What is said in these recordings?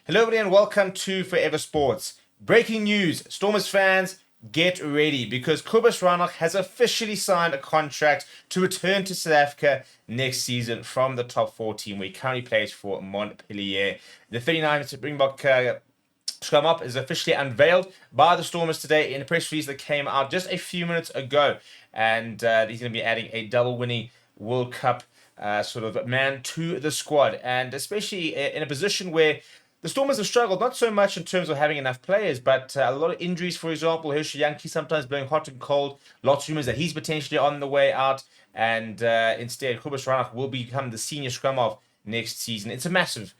Hello, everybody, and welcome to Forever Sports. Breaking news, Stormers fans, get ready because Reinach has officially signed a contract to return to South Africa next season from the top 4 team where he currently plays for Montpellier. The 39 Springbok scrum up is officially unveiled by the Stormers today in a press release that came out just a few minutes ago. And he's going to be adding a double winning World Cup sort of man to the squad. And especially in a position where the Stormers have struggled, not so much in terms of having enough players, but a lot of injuries, for example. Yankee sometimes blowing hot and cold. Lots of rumors that he's potentially on the way out. And instead, Reinach will become the senior scrum half next season. It's a massive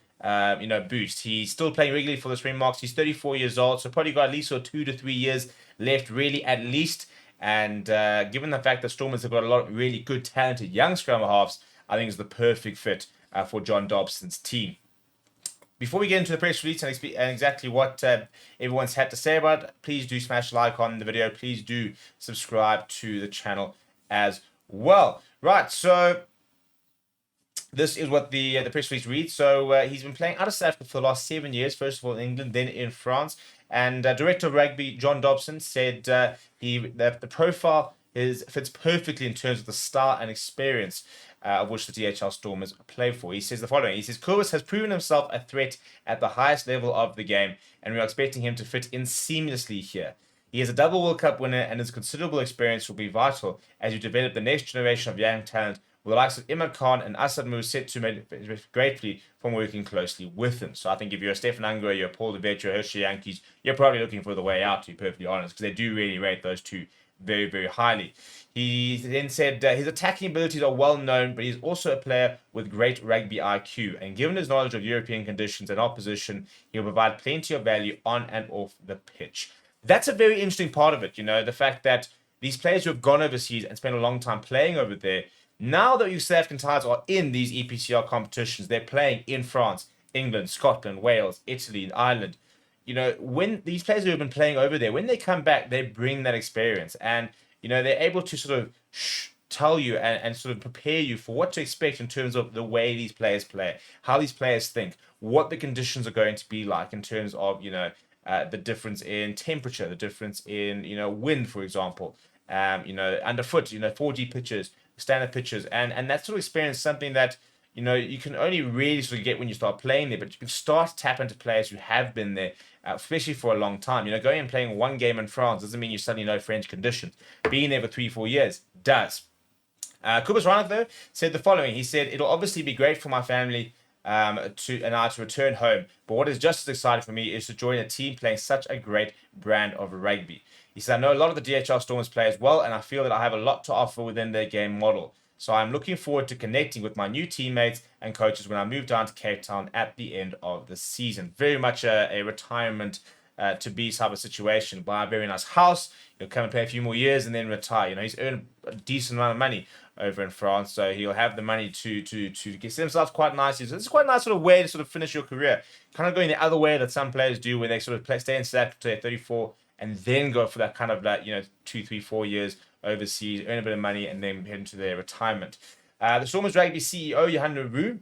boost. He's still playing regularly for the Springboks. He's 34 years old, so probably got at least 2 to 3 years left, really, at least. And given the fact that Stormers have got a lot of really good, talented young scrum halves, I think it's the perfect fit for John Dobson's team. Before we get into the press release and exactly what everyone's had to say about it, please do smash like on the video. Please do subscribe to the channel as well. Right, so this is what the press release reads. So he's been playing out of South Africa for the last 7 years, first of all in England, then in France. And Director of Rugby, John Dobson, said the profile fits perfectly in terms of the style and experience of which the DHL Stormers play for. He says the following. He says, Kobus has proven himself a threat at the highest level of the game, and we are expecting him to fit in seamlessly here. He is a double World Cup winner, and his considerable experience will be vital as you develop the next generation of young talent with the likes of Imad Khan and Asad Mousset to benefit greatly from working closely with him. So I think if you're a Stefan Angra, you're a Paul de Vet, you're Hershey Yankees, you're probably looking for the way out, to be perfectly honest, because they do really rate those two very, very highly. He then said his attacking abilities are well known, but he's also a player with great rugby IQ. And given his knowledge of European conditions and opposition, he'll provide plenty of value on and off the pitch. That's a very interesting part of it, the fact that these players who have gone overseas and spent a long time playing over there, now that your South African ties are in these EPCL competitions, they're playing in France, England, Scotland, Wales, Italy, and Ireland. When these players who have been playing over there, when they come back, they bring that experience. And, they're able to sort of tell you and sort of prepare you for what to expect in terms of the way these players play, how these players think, what the conditions are going to be like in terms of, the difference in temperature, the difference in, wind, for example, underfoot, 4G pitches, standard pitches. And that sort of experience is something that, you can only really sort of get when you start playing there, but you can start to tap into players who have been there, especially for a long time. Going and playing one game in France doesn't mean you suddenly know French conditions. Being there for 3-4 years does. Reinach, though, said the following. He said, it'll obviously be great for my family to return home, but what is just as exciting for me is to join a team playing such a great brand of rugby. He said, I know a lot of the DHL Stormers players well, and I feel that I have a lot to offer within their game model. So I'm looking forward to connecting with my new teammates and coaches when I move down to Cape Town at the end of the season. Very much a retirement to be type of situation. Buy a very nice house, he'll come and play a few more years and then retire. He's earned a decent amount of money over in France, so he'll have the money to get himself quite nicely. So it's quite a nice sort of way to sort of finish your career. Kind of going the other way that some players do, where they sort of stay in South Africa till 34 and then go for that kind of 2, 3, 4 years overseas, earn a bit of money, and then head into their retirement. The Stormers Rugby CEO, Johan Leroux,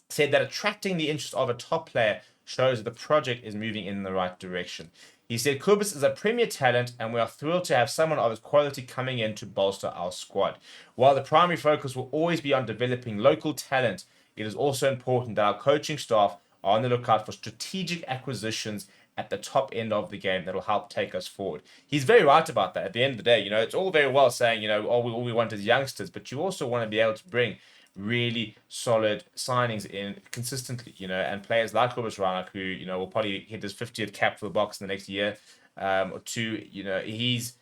said that attracting the interest of a top player shows that the project is moving in the right direction. He said, Kobus is a premier talent, and we are thrilled to have someone of his quality coming in to bolster our squad. While the primary focus will always be on developing local talent, it is also important that our coaching staff are on the lookout for strategic acquisitions at the top end of the game that will help take us forward. He's very right about that. At the end of the day, it's all very well saying, all we want is youngsters, but you also want to be able to bring really solid signings in consistently, and players like Reinach, who, will probably hit his 50th cap for the Boks in the next year or two. He's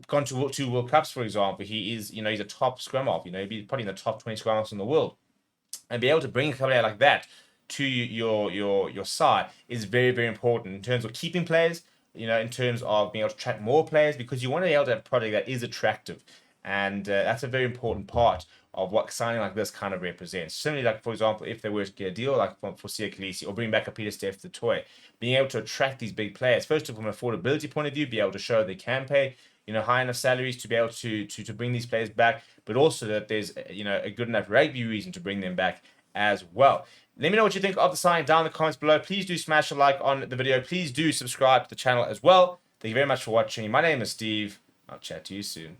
gone to 2 World Cups, for example. He is, he's a top scrum half, he'd be probably in the top 20 scrum halves in the world. And be able to bring a player like that to your side is very, very important in terms of keeping players, in terms of being able to attract more players, because you want to be able to have a product that is attractive. And that's a very important part of what signing like this kind of represents. Similarly, like, for example, if they were to get a deal like for Sia Khaleesi or bring back a Peter Steph the toy, being able to attract these big players, first of all, from an affordability point of view, be able to show they can pay, high enough salaries to be able to bring these players back, but also that there's, a good enough rugby reason to bring them back as well. Let me know what you think of the signing down in the comments below. Please do smash a like on the video. Please do subscribe to the channel as well. Thank you very much for watching. My name is Steve. I'll chat to you soon.